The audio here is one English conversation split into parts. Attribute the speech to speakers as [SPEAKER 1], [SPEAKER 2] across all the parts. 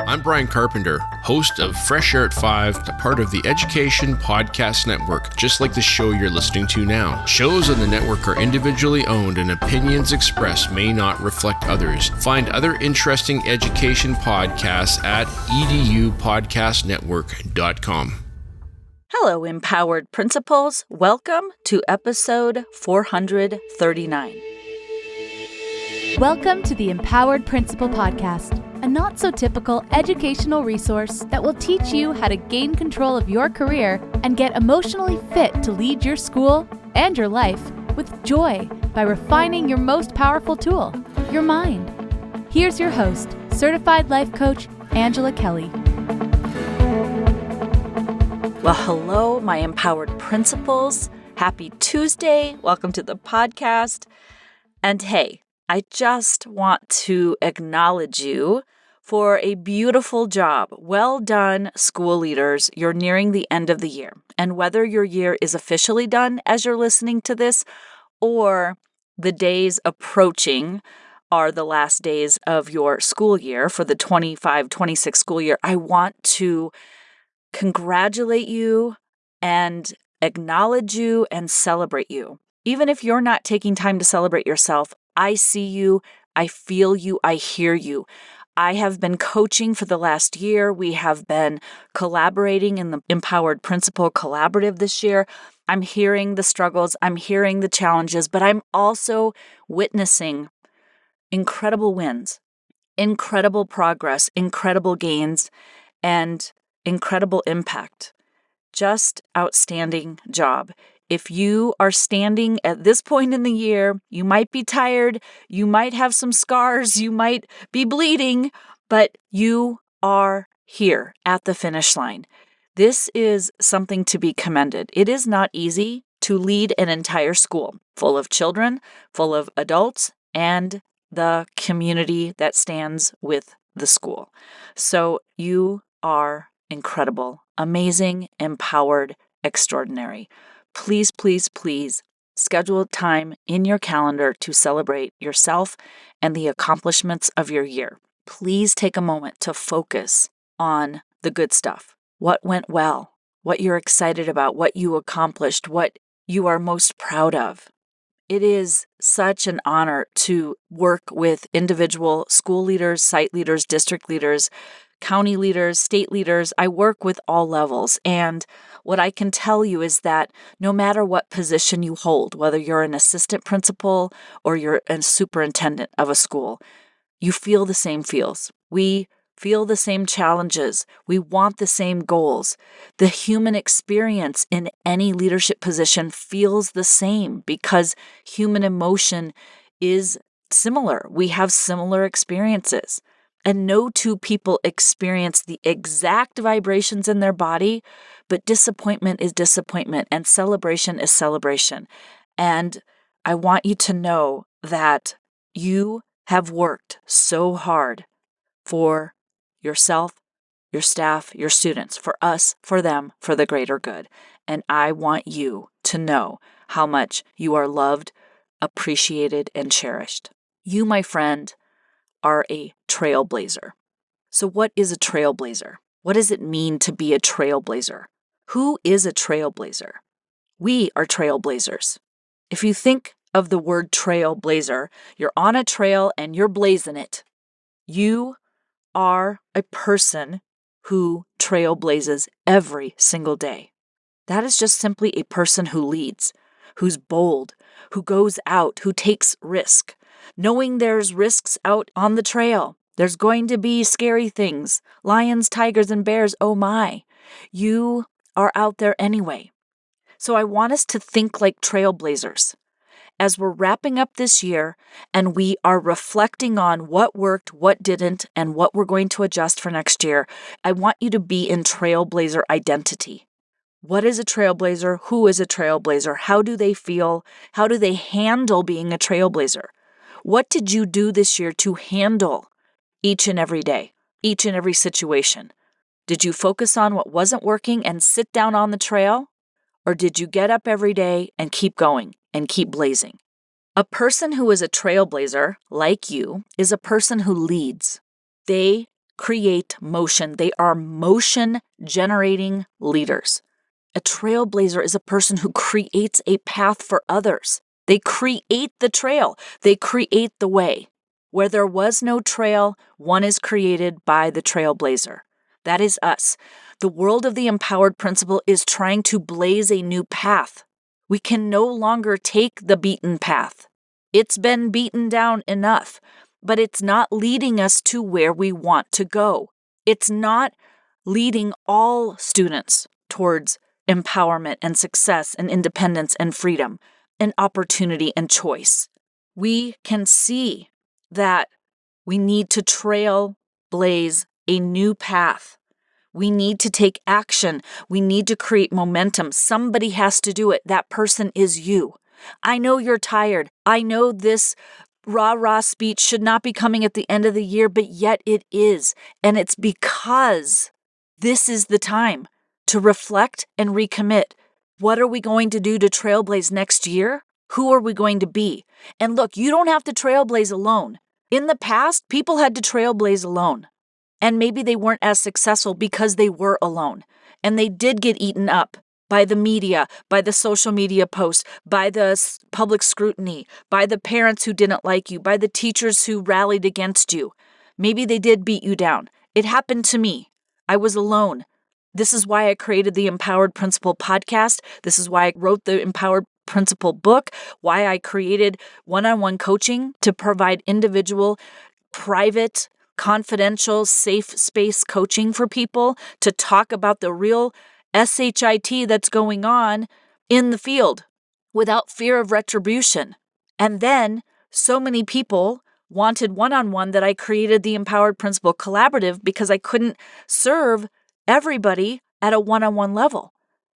[SPEAKER 1] I'm Brian Carpenter, host of Fresh Air at 5, a part of the Education Podcast Network, just like the show you're listening to now. Shows on the network are individually owned and opinions expressed may not reflect others. Find other interesting education podcasts at edupodcastnetwork.com.
[SPEAKER 2] Hello, empowered principals. Welcome to episode 439.
[SPEAKER 3] Welcome to the Empowered Principal Podcast, a not-so-typical educational resource that will teach you how to gain control of your career and get emotionally fit to lead your school and your life with joy by refining your most powerful tool, your mind. Here's your host, Certified Life Coach, Angela Kelly.
[SPEAKER 2] Well, hello, my empowered principals. Happy Tuesday. Welcome to the podcast. And hey, I just want to acknowledge you for a beautiful job. Well done, school leaders. You're nearing the end of the year. And whether your year is officially done as you're listening to this, or the days approaching are the last days of your school year for the 25-26 school year, I want to congratulate you and acknowledge you and celebrate you. Even if you're not taking time to celebrate yourself, I see you, I feel you, I hear you. I have been coaching for the last year. We have been collaborating in the Empowered Principal Collaborative this year. I'm hearing the struggles, I'm hearing the challenges, but I'm also witnessing incredible wins, incredible progress, incredible gains, and incredible impact. Just outstanding job. If you are standing at this point in the year, you might be tired, you might have some scars, you might be bleeding, but you are here at the finish line. This is something to be commended. It is not easy to lead an entire school full of children, full of adults, and the community that stands with the school. So you are incredible, amazing, empowered, extraordinary. Please, please, please schedule time in your calendar to celebrate yourself and the accomplishments of your year. Please take a moment to focus on the good stuff, what went well, what you're excited about, what you accomplished, what you are most proud of. It is such an honor to work with individual school leaders, site leaders, district leaders, county leaders, state leaders. I work with all levels. And what I can tell you is that no matter what position you hold, whether you're an assistant principal or you're a superintendent of a school, you feel the same feels. We feel the same challenges. We want the same goals. The human experience in any leadership position feels the same because human emotion is similar. We have similar experiences. And no two people experience the exact vibrations in their body, but disappointment is disappointment and celebration is celebration. And I want you to know that you have worked so hard for yourself, your staff, your students, for us, for them, for the greater good. And I want you to know how much you are loved, appreciated, and cherished. You, my friend, are a trailblazer. So what is a trailblazer? What does it mean to be a trailblazer? Who is a trailblazer? We are trailblazers. If you think of the word trailblazer, you're on a trail and you're blazing it. You are a person who trailblazes every single day. That is just simply a person who leads, who's bold, who goes out, who takes risk. Knowing there's risks out on the trail. There's going to be scary things. Lions, tigers, and bears, oh my. You are out there anyway. So I want us to think like trailblazers. As we're wrapping up this year and we are reflecting on what worked, what didn't, and what we're going to adjust for next year, I want you to be in trailblazer identity. What is a trailblazer? Who is a trailblazer? How do they feel? How do they handle being a trailblazer? What did you do this year to handle each and every day, each and every situation? Did you focus on what wasn't working and sit down on the trail? Or did you get up every day and keep going and keep blazing? A person who is a trailblazer, like you, is a person who leads. They create motion. They are motion generating leaders. A trailblazer is a person who creates a path for others. They create the trail. They create the way. Where there was no trail, one is created by the trailblazer. That is us. The world of the empowered principle is trying to blaze a new path. We can no longer take the beaten path. It's been beaten down enough, but it's not leading us to where we want to go. It's not leading all students towards empowerment and success and independence and freedom and opportunity and choice. We can see that we need to trailblaze a new path. We need to take action. We need to create momentum. Somebody has to do it. That person is you. I know you're tired. I know this rah-rah speech should not be coming at the end of the year, but yet it is. And it's because this is the time to reflect and recommit. What are we going to do to trailblaze next year? Who are we going to be? And look, you don't have to trailblaze alone. In the past, people had to trailblaze alone. And maybe they weren't as successful because they were alone. And they did get eaten up by the media, by the social media posts, by the public scrutiny, by the parents who didn't like you, by the teachers who rallied against you. Maybe they did beat you down. It happened to me. I was alone. This is why I created the Empowered Principal podcast. This is why I wrote the Empowered Principal book, why I created one-on-one coaching to provide individual, private, confidential, safe space coaching for people to talk about the real SHIT that's going on in the field without fear of retribution. And then so many people wanted one-on-one that I created the Empowered Principal Collaborative because I couldn't serve everybody at a one-on-one level.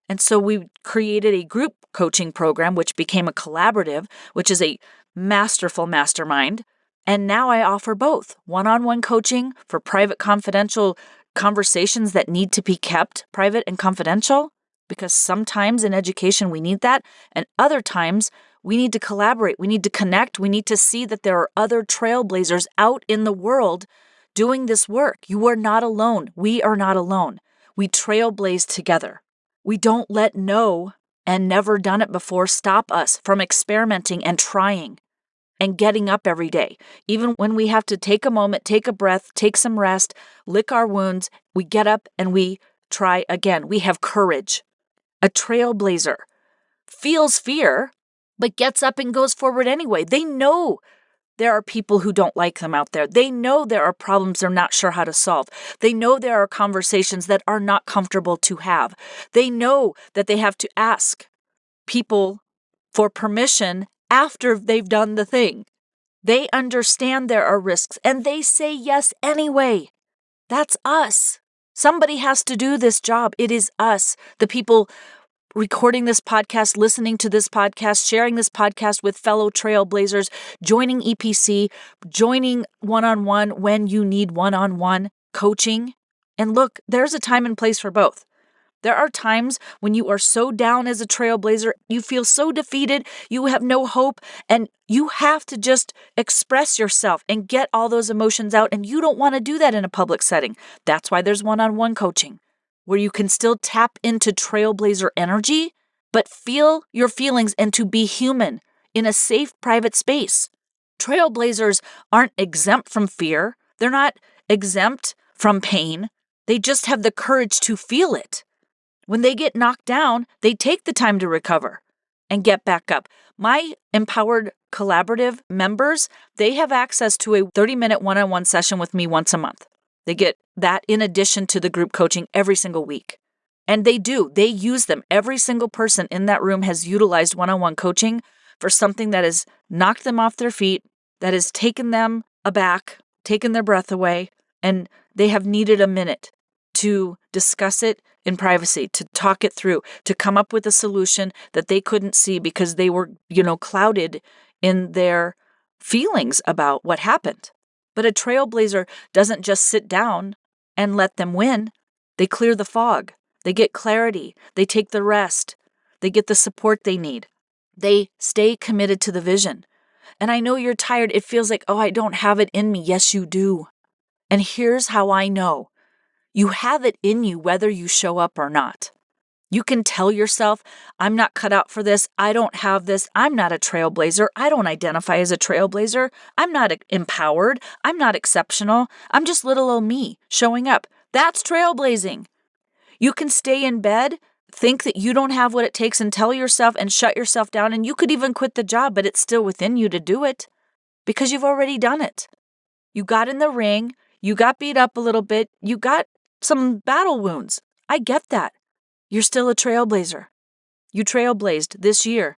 [SPEAKER 2] And so we created a group coaching program, which became a collaborative, which is a masterful mastermind. And now I offer both one-on-one coaching for private confidential conversations that need to be kept private and confidential, because sometimes in education we need that, and other times we need to collaborate, we need to connect, we need to see that there are other trailblazers out in the world doing this work. You are not alone. We are not alone. We trailblaze together. We don't let no and never done it before stop us from experimenting and trying and getting up every day. Even when we have to take a moment, take a breath, take some rest, lick our wounds, we get up and we try again. We have courage. A trailblazer feels fear, but gets up and goes forward anyway. They know there are people who don't like them out there. They know there are problems they're not sure how to solve. They know there are conversations that are not comfortable to have. They know that they have to ask people for permission after they've done the thing. They understand there are risks and they say yes anyway. That's us. Somebody has to do this job. It is us, the people recording this podcast, listening to this podcast, sharing this podcast with fellow trailblazers, joining EPC, joining one-on-one when you need one-on-one coaching. And look, there's a time and place for both. There are times when you are so down as a trailblazer, you feel so defeated, you have no hope, and you have to just express yourself and get all those emotions out, and you don't want to do that in a public setting. That's why there's one-on-one coaching, where you can still tap into trailblazer energy, but feel your feelings and to be human in a safe, private space. Trailblazers aren't exempt from fear. They're not exempt from pain. They just have the courage to feel it. When they get knocked down, they take the time to recover and get back up. My Empowered Collaborative members, they have access to a 30-minute one-on-one session with me once a month. They get that in addition to the group coaching every single week. And they use them. Every single person in that room has utilized one-on-one coaching for something that has knocked them off their feet, that has taken them aback, taken their breath away, and they have needed a minute to discuss it in privacy, to talk it through, to come up with a solution that they couldn't see because they were, clouded in their feelings about what happened. But a trailblazer doesn't just sit down and let them win. They clear the fog. They get clarity. They take the rest. They get the support they need. They stay committed to the vision. And I know you're tired. It feels like, oh, I don't have it in me. Yes, you do. And here's how I know. You have it in you whether you show up or not. You can tell yourself, I'm not cut out for this. I don't have this. I'm not a trailblazer. I don't identify as a trailblazer. I'm not empowered. I'm not exceptional. I'm just little old me showing up. That's trailblazing. You can stay in bed, think that you don't have what it takes and tell yourself and shut yourself down. And you could even quit the job, but it's still within you to do it because you've already done it. You got in the ring. You got beat up a little bit. You got some battle wounds. I get that. You're still a trailblazer. You trailblazed this year.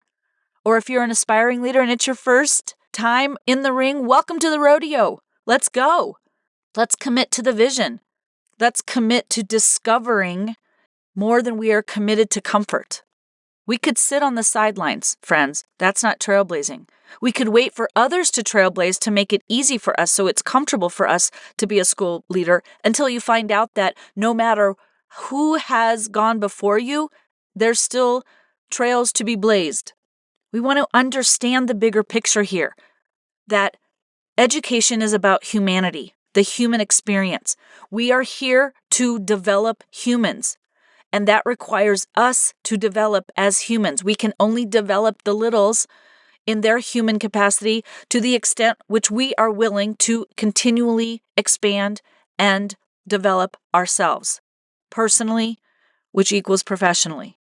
[SPEAKER 2] Or if you're an aspiring leader and it's your first time in the ring, welcome to the rodeo. Let's go. Let's commit to the vision. Let's commit to discovering more than we are committed to comfort. We could sit on the sidelines, friends. That's not trailblazing. We could wait for others to trailblaze to make it easy for us so it's comfortable for us to be a school leader until you find out that no matter who has gone before you, there's still trails to be blazed. We want to understand the bigger picture here, that education is about humanity, the human experience. We are here to develop humans, and that requires us to develop as humans. We can only develop the littles in their human capacity to the extent which we are willing to continually expand and develop ourselves. Personally, which equals professionally.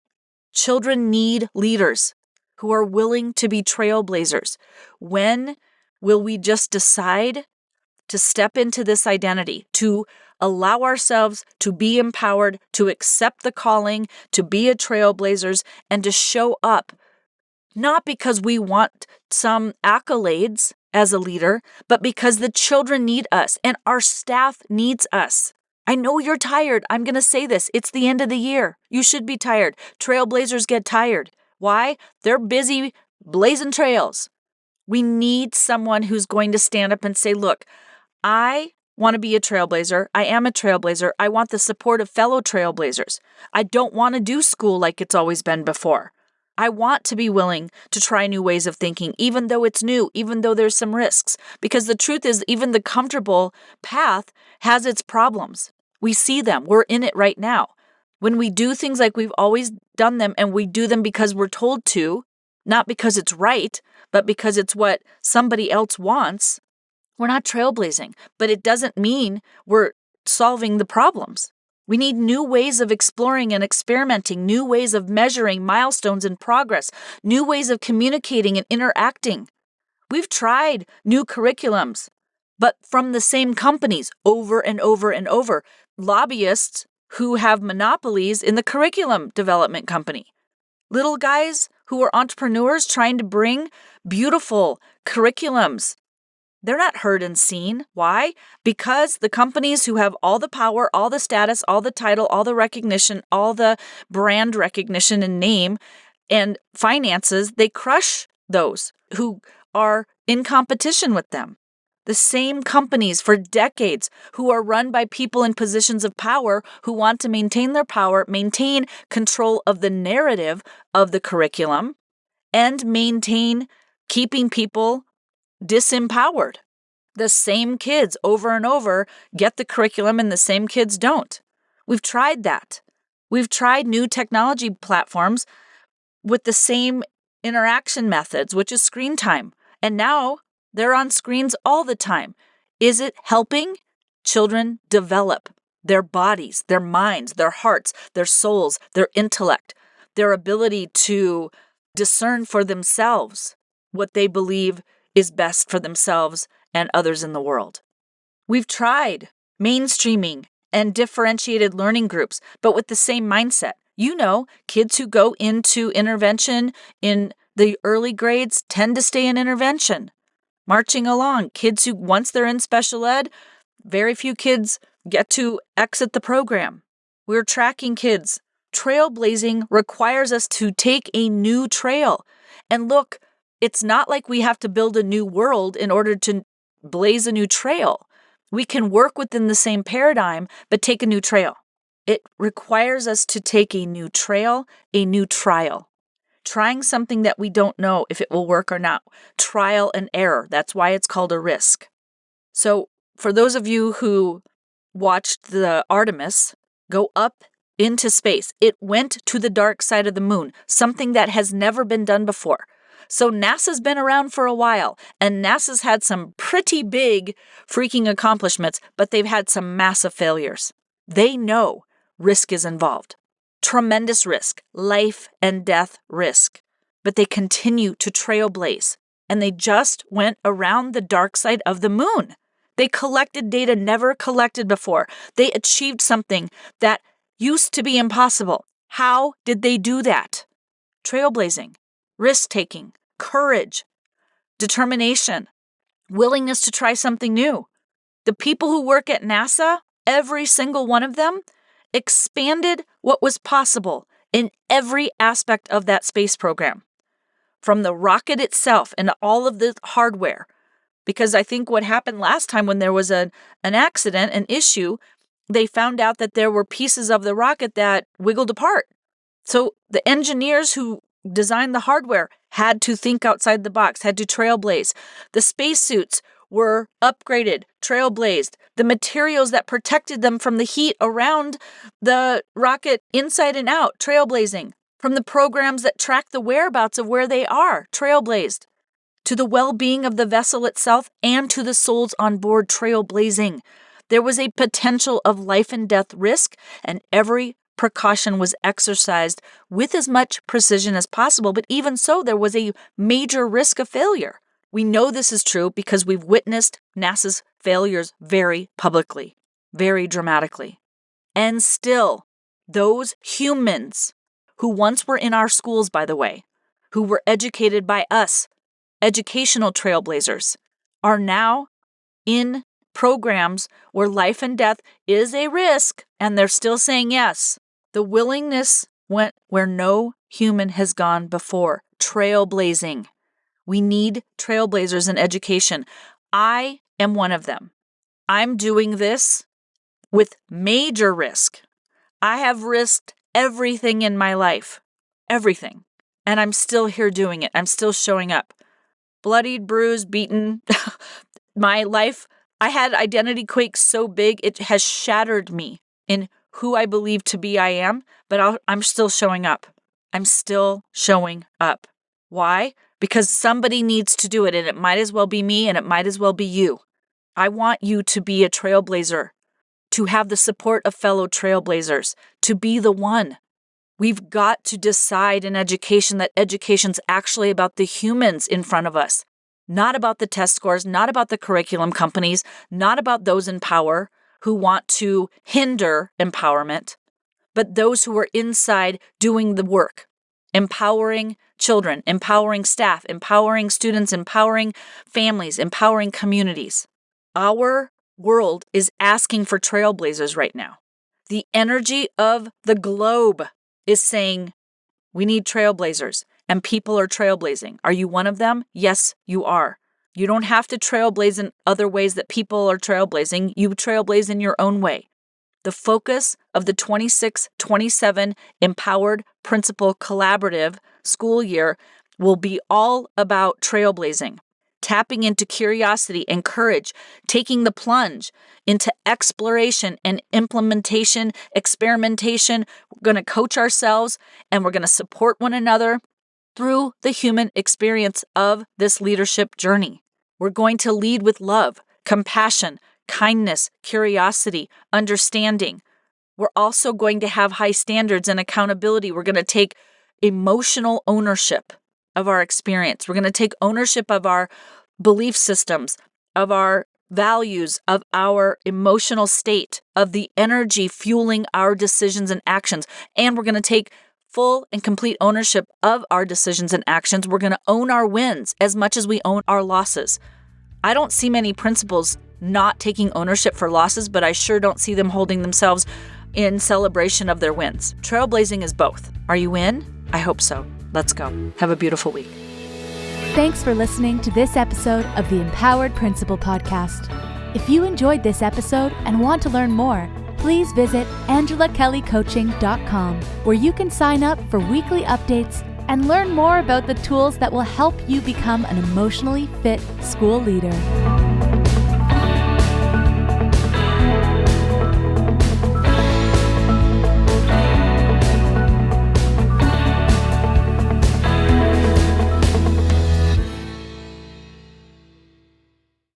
[SPEAKER 2] Children need leaders who are willing to be trailblazers. When will we just decide to step into this identity, to allow ourselves to be empowered, to accept the calling, to be a trailblazers, and to show up, not because we want some accolades as a leader, but because the children need us and our staff needs us. I know you're tired. I'm going to say this. It's the end of the year. You should be tired. Trailblazers get tired. Why? They're busy blazing trails. We need someone who's going to stand up and say, look, I want to be a trailblazer. I am a trailblazer. I want the support of fellow trailblazers. I don't want to do school like it's always been before. I want to be willing to try new ways of thinking, even though it's new, even though there's some risks. Because the truth is, even the comfortable path has its problems. We see them. We're in it right now. When we do things like we've always done them and we do them because we're told to, not because it's right, but because it's what somebody else wants, we're not trailblazing. But it doesn't mean we're solving the problems. We need new ways of exploring and experimenting, new ways of measuring milestones and progress, new ways of communicating and interacting. We've tried new curriculums, but from the same companies over and over and over. Lobbyists who have monopolies in the curriculum development company. Little guys who are entrepreneurs trying to bring beautiful curriculums. They're not heard and seen. Why? Because the companies who have all the power, all the status, all the title, all the recognition, all the brand recognition and name and finances, they crush those who are in competition with them. The same companies for decades who are run by people in positions of power who want to maintain their power, maintain control of the narrative of the curriculum, and maintain keeping people disempowered. The same kids over and over get the curriculum and the same kids don't. We've tried that. We've tried new technology platforms with the same interaction methods, which is screen time. And now they're on screens all the time. Is it helping children develop their bodies, their minds, their hearts, their souls, their intellect, their ability to discern for themselves what they believe is best for themselves and others in the world? We've tried mainstreaming and differentiated learning groups, but with the same mindset. You know, kids who go into intervention in the early grades tend to stay in intervention. Marching along, kids who, once they're in special ed, very few kids get to exit the program. We're tracking kids. Trailblazing requires us to take a new trail. And look, it's not like we have to build a new world in order to blaze a new trail. We can work within the same paradigm, but take a new trail. It requires us to take a new trail, a new trial. Trying something that we don't know if it will work or not. Trial and error. That's why it's called a risk. So for those of you who watched the Artemis go up into space, it went to the dark side of the moon, something that has never been done before. So NASA's been around for a while, and NASA's had some pretty big freaking accomplishments, but they've had some massive failures. They know risk is involved. Tremendous risk, life and death risk. But they continue to trailblaze, and they just went around the dark side of the moon. They collected data never collected before. They achieved something that used to be impossible. How did they do that? Trailblazing, risk-taking, courage, determination, willingness to try something new. The people who work at NASA, every single one of them, expanded what was possible in every aspect of that space program. From the rocket itself and all of the hardware. Because I think what happened last time when there was an accident, an issue, they found out that there were pieces of the rocket that wiggled apart. So the engineers who designed the hardware had to think outside the box, had to trailblaze. The spacesuits were upgraded, trailblazed. The materials that protected them from the heat around the rocket inside and out, trailblazing. From the programs that track the whereabouts of where they are, trailblazed. To the well-being of the vessel itself and to the souls on board, trailblazing. There was a potential of life and death risk, and every precaution was exercised with as much precision as possible, but even so, there was a major risk of failure. We know this is true because we've witnessed NASA's failures very publicly, very dramatically. And still, those humans who once were in our schools, by the way, who were educated by us, educational trailblazers, are now in programs where life and death is a risk, and they're still saying yes. The willingness went where no human has gone before. Trailblazing. We need trailblazers in education. I am one of them. I'm doing this with major risk. I have risked everything in my life. Everything. And I'm still here doing it. I'm still showing up. Bloodied, bruised, beaten. My life, I had identity quakes so big, it has shattered me in who I believe to be I am, but I'm still showing up. I'm still showing up. Why? Because somebody needs to do it, and it might as well be me, and it might as well be you. I want you to be a trailblazer, to have the support of fellow trailblazers, to be the one. We've got to decide in education that education's actually about the humans in front of us, not about the test scores, not about the curriculum companies, not about those in power who want to hinder empowerment, but those who are inside doing the work, empowering children, empowering staff, empowering students, empowering families, empowering communities. Our world is asking for trailblazers right now. The energy of the globe is saying, we need trailblazers, and people are trailblazing. Are you one of them? Yes, you are. You don't have to trailblaze in other ways that people are trailblazing. You trailblaze in your own way. The focus of the 26-27 Empowered Principal Collaborative school year will be all about trailblazing, tapping into curiosity and courage, taking the plunge into exploration and implementation, experimentation. We're going to coach ourselves and we're going to support one another through the human experience of this leadership journey. We're going to lead with love, compassion, kindness, curiosity, understanding. We're also going to have high standards and accountability. We're going to take emotional ownership of our experience. We're going to take ownership of our belief systems, of our values, of our emotional state, of the energy fueling our decisions and actions. And we're going to take full and complete ownership of our decisions and actions. We're going to own our wins as much as we own our losses. I don't see many principals not taking ownership for losses, but I sure don't see them holding themselves in celebration of their wins. Trailblazing is both. Are you in? I hope so. Let's go. Have a beautiful week.
[SPEAKER 3] Thanks for listening to this episode of the Empowered Principal Podcast. If you enjoyed this episode and want to learn more, please visit angelakellycoaching.com, where you can sign up for weekly updates and learn more about the tools that will help you become an emotionally fit school leader.